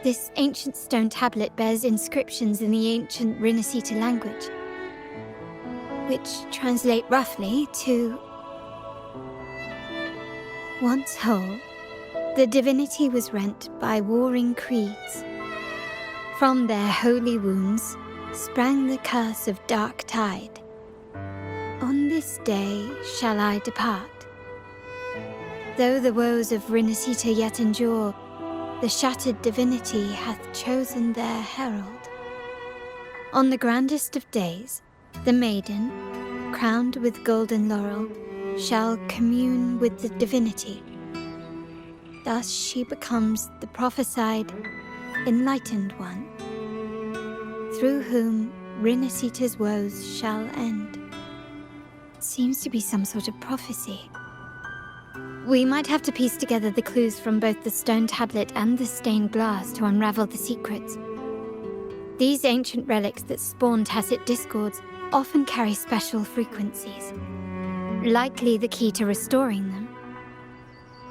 This ancient stone tablet bears inscriptions in the ancient Rinascita language, which translate roughly to... Once whole, the divinity was rent by warring creeds. From their holy wounds sprang the curse of dark tide. On this day shall I depart. Though the woes of Rinascita yet endure, the shattered divinity hath chosen their herald. On the grandest of days, the maiden, crowned with golden laurel, shall commune with the divinity. Thus she becomes the prophesied, enlightened one, through whom Rinascita's woes shall end. Seems to be some sort of prophecy. We might have to piece together the clues from both the stone tablet and the stained glass to unravel the secrets. These ancient relics that spawn tacit discords often carry special frequencies, likely the key to restoring them.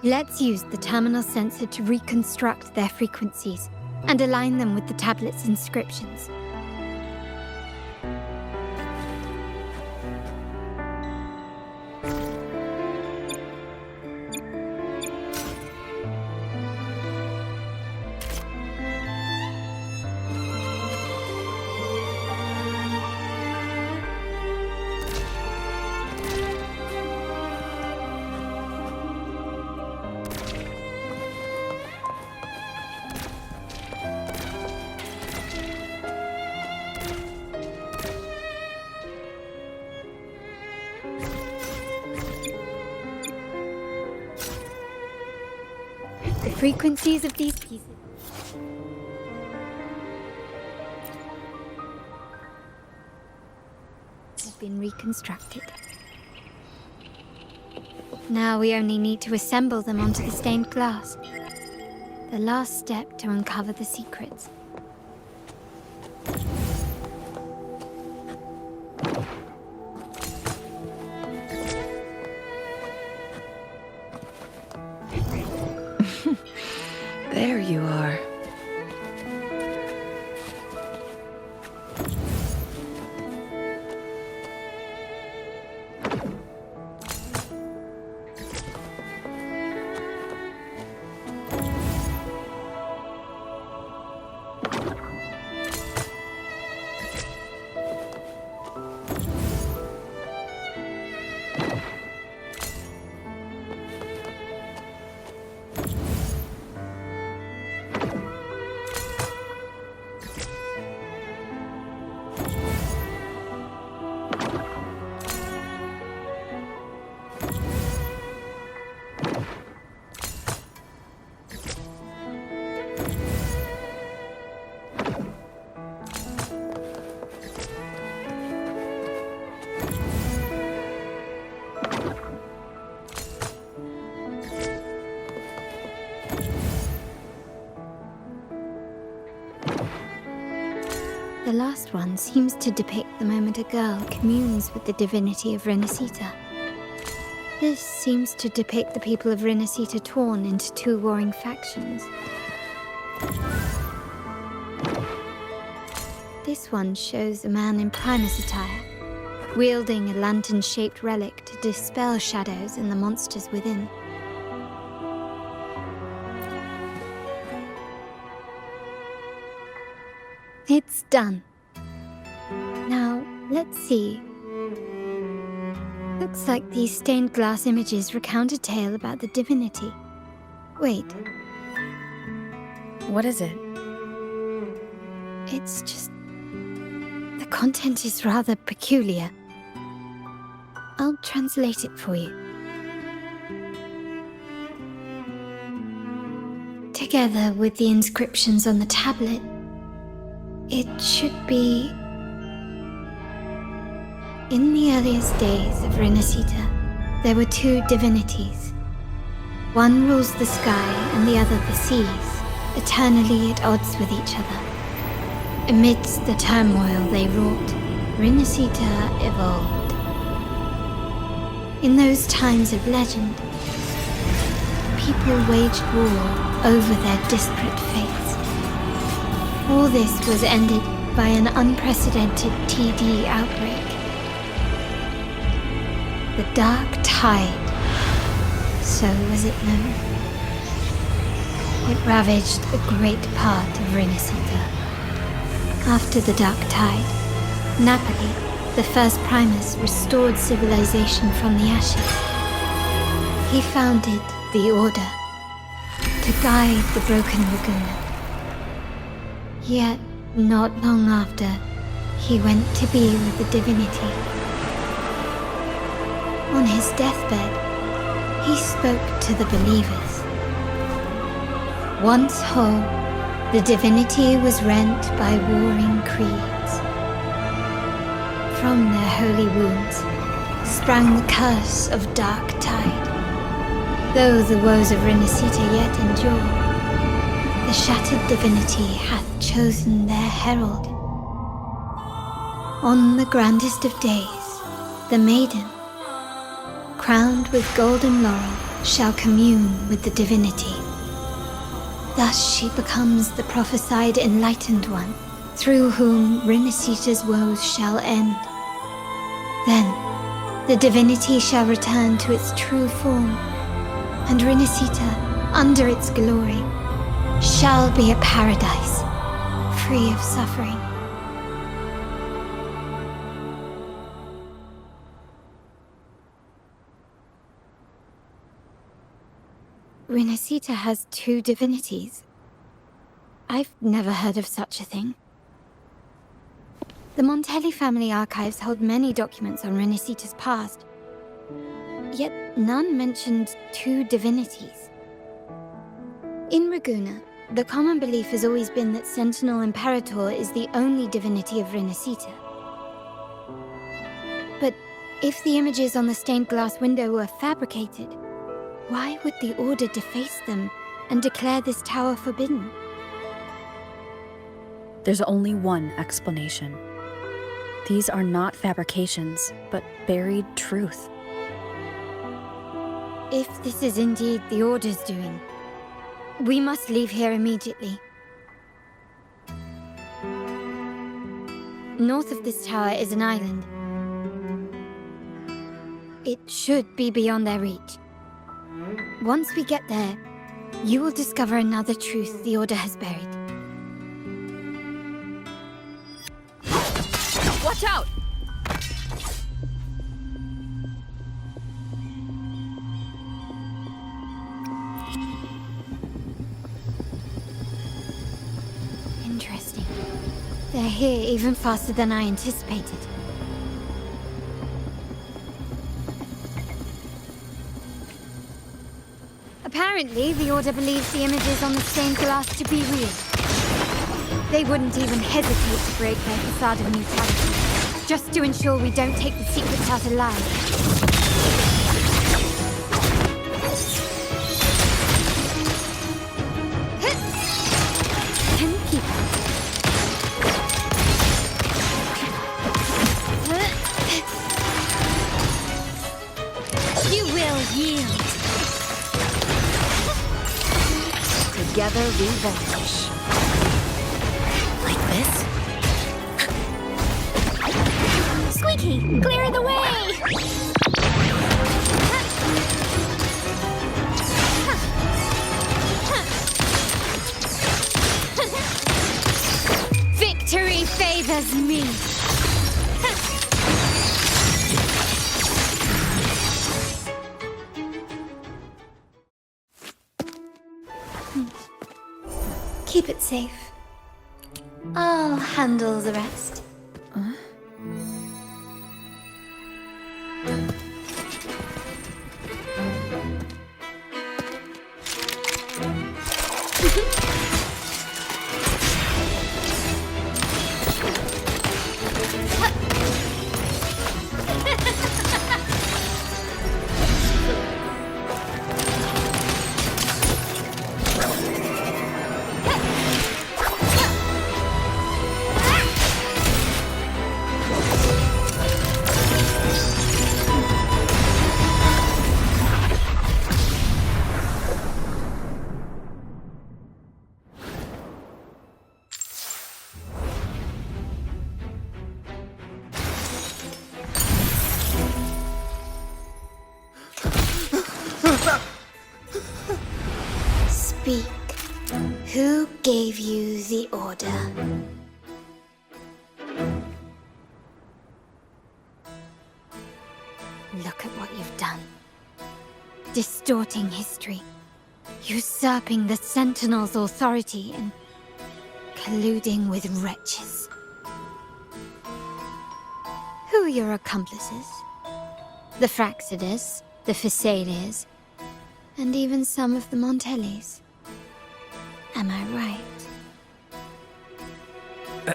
Let's use the terminal sensor to reconstruct their frequencies and align them with the tablet's inscriptions. The frequencies of these pieces have been reconstructed. Now we only need to assemble them onto the stained glass. The last step to uncover the secrets. There you are. The last one seems to depict the moment a girl communes with the divinity of Rinascita. This seems to depict the people of Rinascita torn into two warring factions. This one shows a man in Primus attire, wielding a lantern-shaped relic to dispel shadows and the monsters within. It's done. Now, let's see. Looks like these stained glass images recount a tale about the divinity. Wait. What is it? It's just... the content is rather peculiar. I'll translate it for you. Together with the inscriptions on the tablet, it should be... In the earliest days of Rinascita, there were two divinities. One rules the sky and the other the seas, eternally at odds with each other. Amidst the turmoil they wrought, Rinascita evolved. In those times of legend, people waged war over their disparate fates. All this was ended by an unprecedented TD outbreak. The Dark Tide, so was it known. It ravaged a great part of Rinascita. After the Dark Tide, Napoli, the first Primus, restored civilization from the ashes. He founded the Order to guide the broken Laguna. Yet, not long after, he went to be with the divinity. On his deathbed, he spoke to the believers. Once whole, the divinity was rent by warring creeds. From their holy wounds sprang the curse of Dark Tide. Though the woes of Rinascita yet endure, the shattered divinity hath chosen their herald. On the grandest of days, the maiden, crowned with golden laurel, shall commune with the divinity. Thus she becomes the prophesied enlightened one, through whom Rinascita's woes shall end. Then, the divinity shall return to its true form, and Rinascita, under its glory, shall be a paradise, free of suffering. Rinascita has two divinities. I've never heard of such a thing. The Montelli family archives hold many documents on Rinascita's past, yet none mentioned two divinities. In Ragusa, the common belief has always been that Sentinel Imperator is the only divinity of Rinascita. But if the images on the stained glass window were fabricated, why would the Order deface them and declare this tower forbidden? There's only one explanation. These are not fabrications, but buried truth. If this is indeed the Order's doing, we must leave here immediately. North of this tower is an island. It should be beyond their reach. Once we get there, you will discover another truth the Order has buried. Watch out! Interesting. They're here even faster than I anticipated. Apparently, the Order believes the images on the stained glass to be real. They wouldn't even hesitate to break their facade of neutrality, just to ensure we don't take the secrets out alive. Can keep You will yield. Together we vanish. Like this? Squeaky, clear the way! Victory favors me! Keep it safe. I'll handle the rest. gave you the order. Look at what you've done. Distorting history, usurping the Sentinel's authority, and colluding with wretches. Who are your accomplices? The Fraxidus, the Phisalias, and even some of the Montellys. Am I right?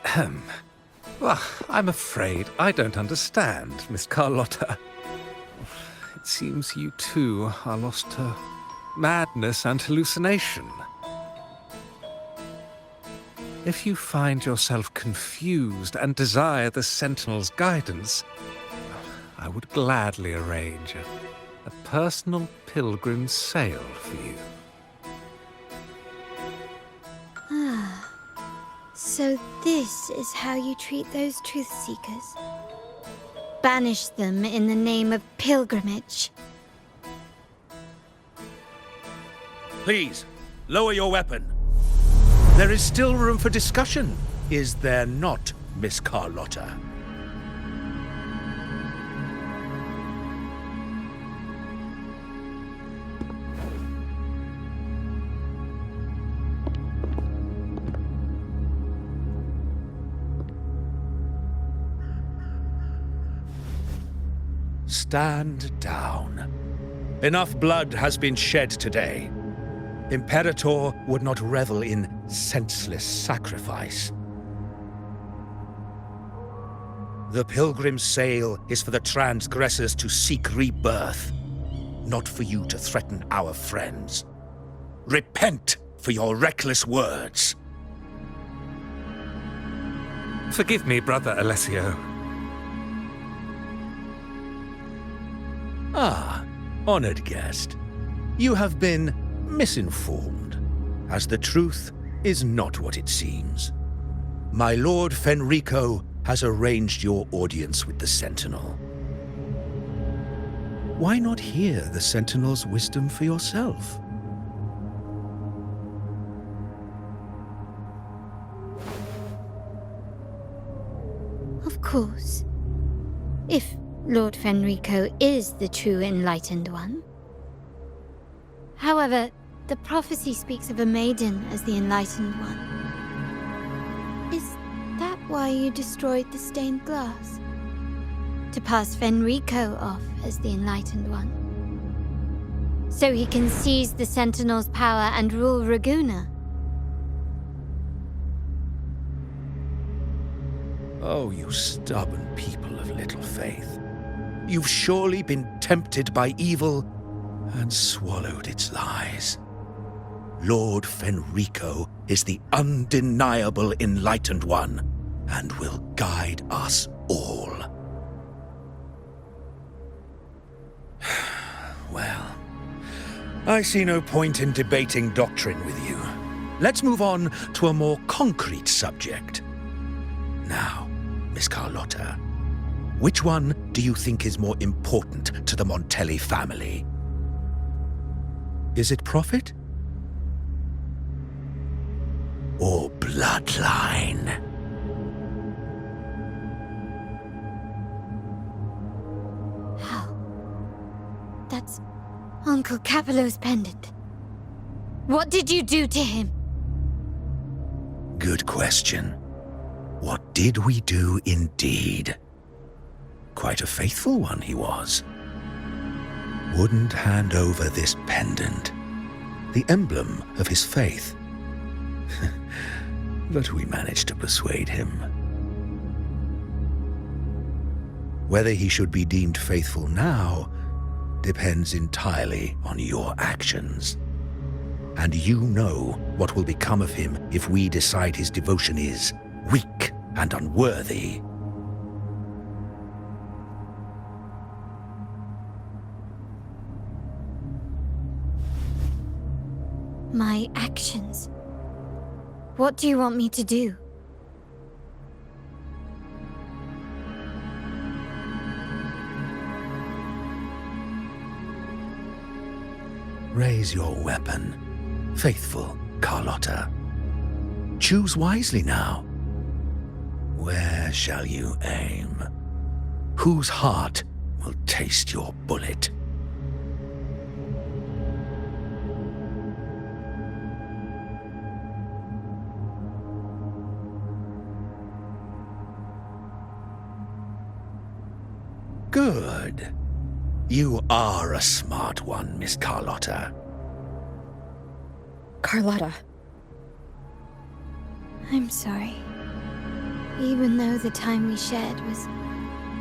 Ahem. Well, I'm afraid I don't understand, Miss Carlotta. It seems you too are lost to madness and hallucination. If you find yourself confused and desire the Sentinel's guidance, I would gladly arrange a personal pilgrim sail for you. So this is how you treat those truth seekers? Banish them in the name of pilgrimage. Please, lower your weapon. There is still room for discussion, is there not, Miss Carlotta? Stand down. Enough blood has been shed today. Imperator would not revel in senseless sacrifice. The pilgrim's sail is for the transgressors to seek rebirth, not for you to threaten our friends. Repent for your reckless words. Forgive me, Brother Alessio. Ah, honored guest. You have been misinformed, as the truth is not what it seems. My Lord Fenrico has arranged your audience with the Sentinel. Why not hear the Sentinel's wisdom for yourself? Of course. If Lord Fenrico is the true enlightened one. However, the prophecy speaks of a maiden as the enlightened one. Is that why you destroyed the stained glass? To pass Fenrico off as the enlightened one? So he can seize the Sentinel's power and rule Raguna? Oh, you stubborn people of little faith. You've surely been tempted by evil and swallowed its lies. Lord Fenrico is the undeniable enlightened one and will guide us all. Well, I see no point in debating doctrine with you. Let's move on to a more concrete subject. Now, Miss Carlotta, which one do you think is more important to the Montelli family? Is it profit? Or bloodline? How? That's Uncle Capello's pendant. What did you do to him? Good question. What did we do indeed? Quite a faithful one he was. Wouldn't hand over this pendant, the emblem of his faith. But we managed to persuade him. Whether he should be deemed faithful now depends entirely on your actions. And you know what will become of him if we decide his devotion is weak and unworthy. My actions? What do you want me to do? Raise your weapon, faithful Carlotta. Choose wisely now. Where shall you aim? Whose heart will taste your bullet? Good. You are a smart one, Miss Carlotta. Carlotta. I'm sorry. Even though the time we shared was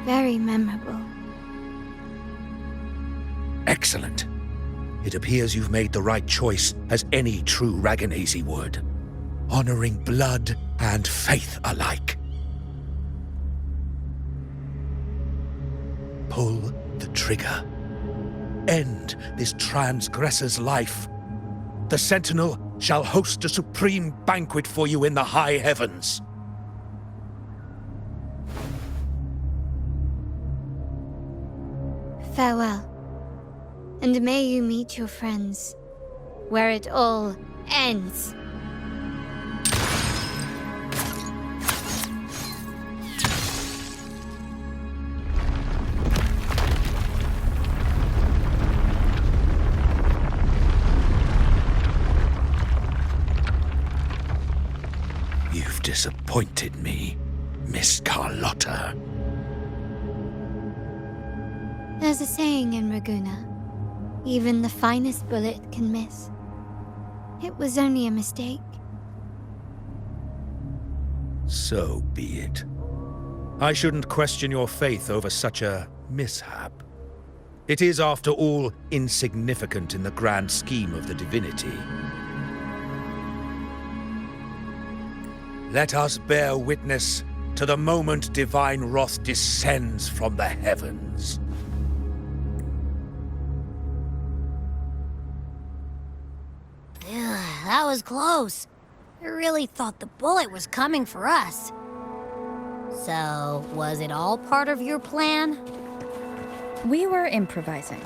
very memorable. Excellent. It appears you've made the right choice, as any true Raganazi would. Honoring blood and faith alike. Pull the trigger. End this transgressor's life. The Sentinel shall host a supreme banquet for you in the high heavens. Farewell. And may you meet your friends, where it all ends. You've disappointed me, Miss Carlotta. There's a saying in Raguna, even the finest bullet can miss. It was only a mistake. So be it. I shouldn't question your faith over such a mishap. It is, after all, insignificant in the grand scheme of the divinity. Let us bear witness to the moment divine wrath descends from the heavens. That was close. I really thought the bullet was coming for us. So, was it all part of your plan? We were improvising.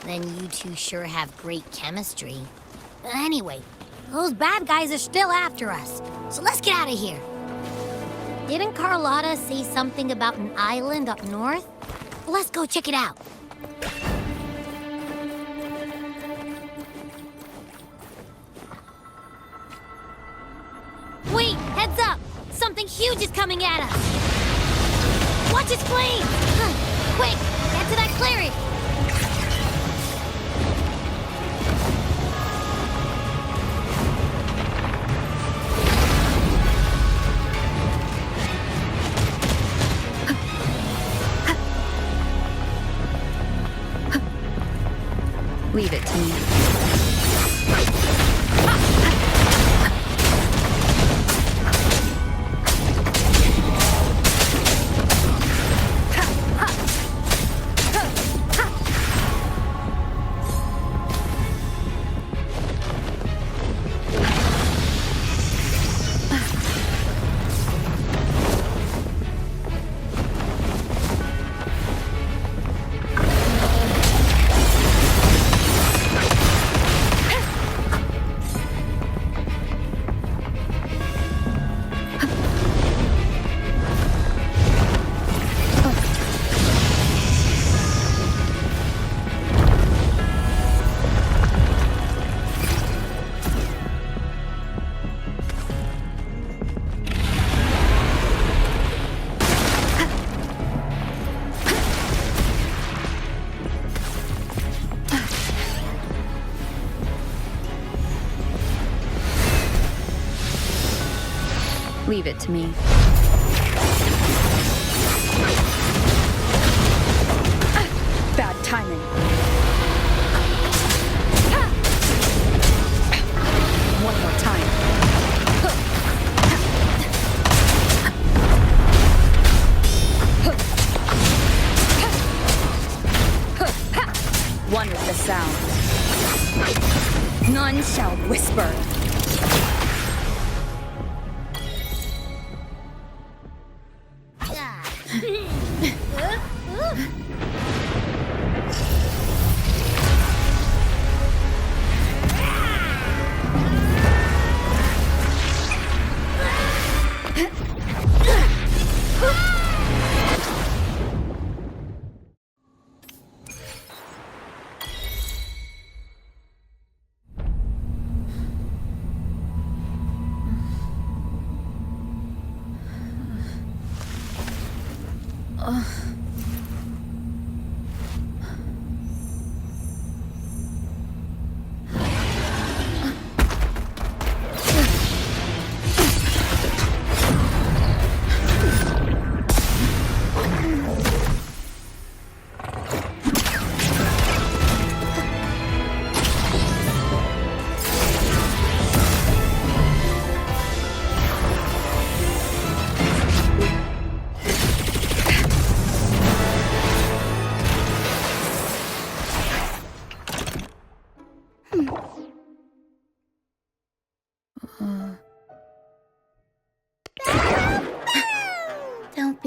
Then you two sure have great chemistry. Anyway, those bad guys are still after us, so let's get out of here. Didn't Carlotta say something about an island up north? Let's go check it out. Wait, heads up! Something huge is coming at us! Watch its flames! Quick, get to that clearing! Leave it to me. Leave it to me. Bad timing. One more time. One with the sound. None shall whisper.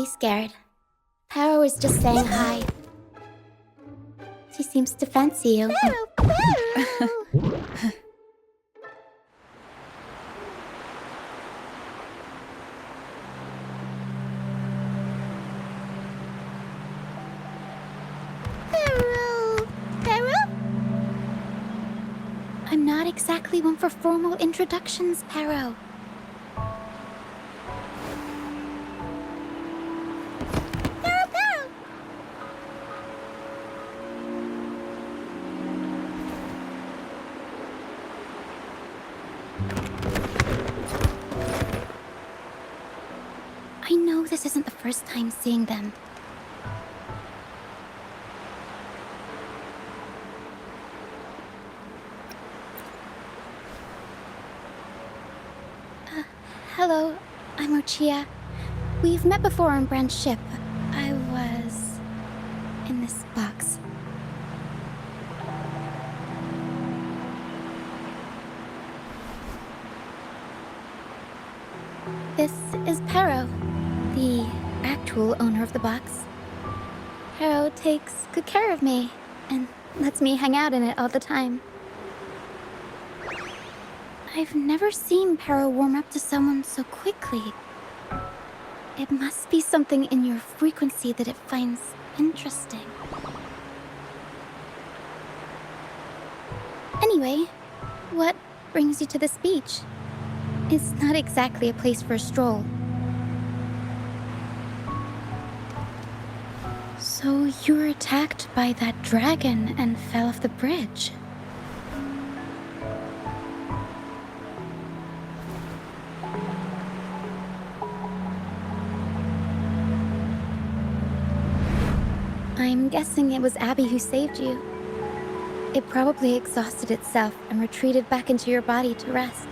be scared. Paro is just saying hi. She seems to fancy you. I'm not exactly one for formal introductions, Paro. I know this isn't the first time seeing them. Hello, I'm Ochia. We've met before on Brand's ship. I was in this box. This is Paro, the actual owner of the box. Paro takes good care of me and lets me hang out in it all the time. I've never seen Paro warm up to someone so quickly. It must be something in your frequency that it finds interesting. Anyway, what brings you to this beach? It's not exactly a place for a stroll. So you were attacked by that dragon and fell off the bridge. I'm guessing it was Abby who saved you. It probably exhausted itself and retreated back into your body to rest.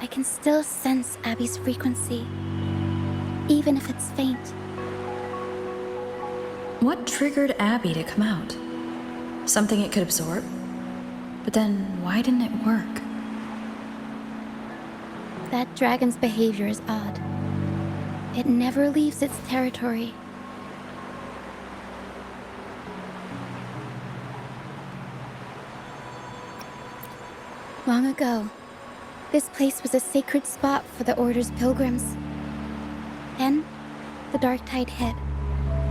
I can still sense Abby's frequency, even if it's faint. What triggered Abby to come out? Something it could absorb? But then why didn't it work? That dragon's behavior is odd. It never leaves its territory. Long ago, this place was a sacred spot for the Order's pilgrims. Then, the dark tide hit,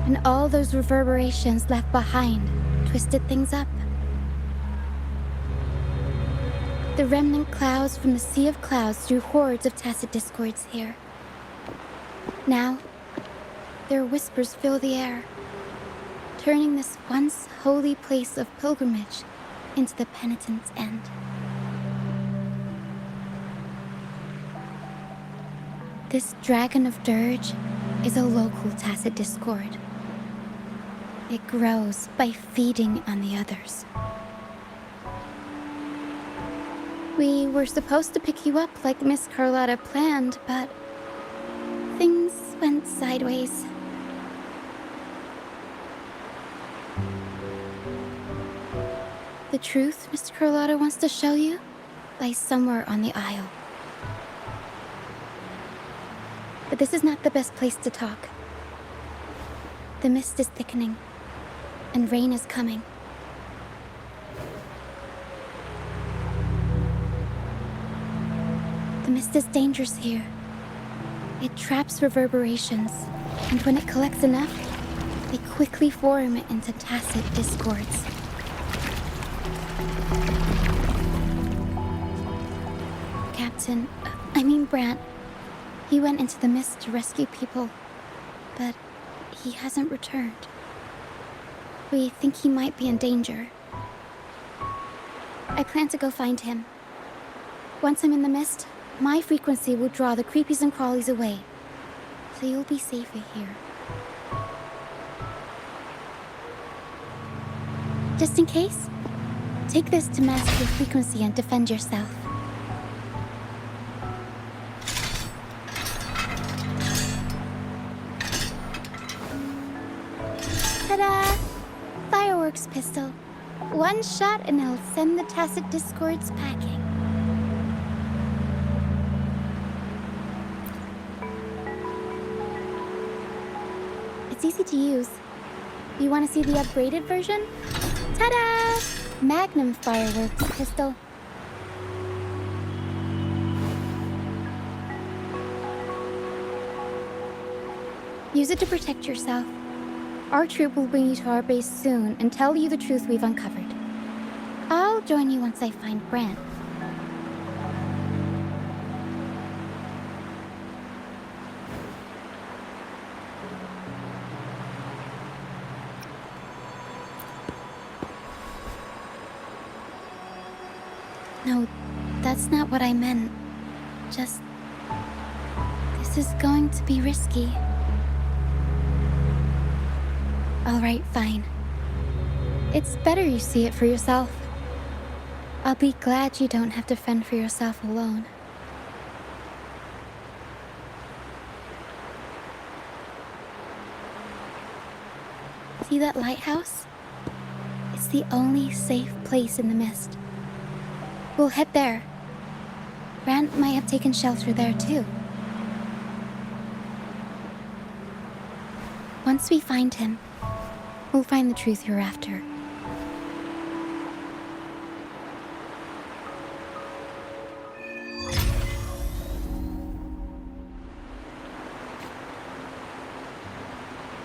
and all those reverberations left behind twisted things up. The remnant clouds from the Sea of Clouds drew hordes of tacit discords here. Now, their whispers fill the air, turning this once holy place of pilgrimage into the penitent's end. This dragon of dirge is a local tacit discord. It grows by feeding on the others. We were supposed to pick you up like Miss Carlotta planned, but things went sideways. The truth Mr. Carlotta wants to show you lies somewhere on the aisle. But this is not the best place to talk. The mist is thickening, and rain is coming. The mist is dangerous here. It traps reverberations, and when it collects enough, they quickly form into tacit discords. Brant. He went into the mist to rescue people, but he hasn't returned. We think he might be in danger. I plan to go find him. Once I'm in the mist, my frequency will draw the creepies and crawlies away, so you'll be safer here. Just in case, take this to mask your frequency and defend yourself. Ta-da! Fireworks pistol. One shot and it'll send the tacit discords packing. It's easy to use. You want to see the upgraded version? Ta-da! Magnum fireworks pistol. Use it to protect yourself. Our troop will bring you to our base soon and tell you the truth we've uncovered. I'll join you once I find Brant. No, that's not what I meant. Just... this is going to be risky. Alright, fine. It's better you see it for yourself. I'll be glad you don't have to fend for yourself alone. See that lighthouse? It's the only safe place in the mist. We'll head there. Brant might have taken shelter there too. Once we find him, we'll find the truth you're after.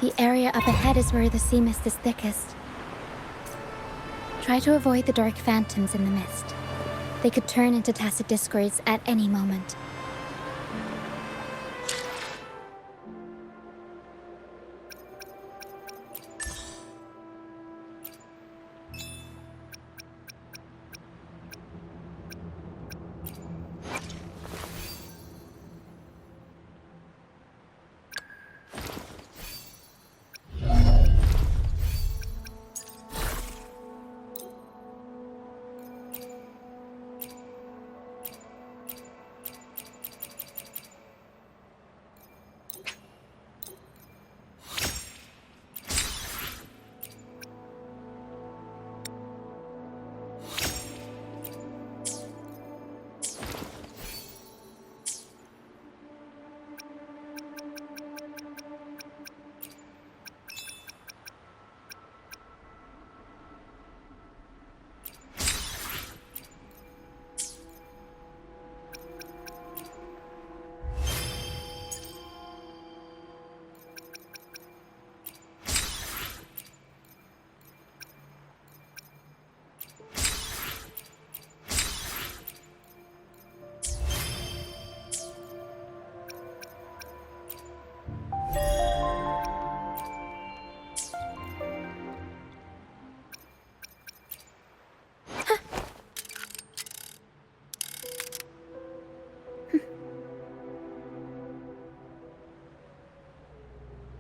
The area up ahead is where the sea mist is thickest. Try to avoid the dark phantoms in the mist. They could turn into tacit discords at any moment.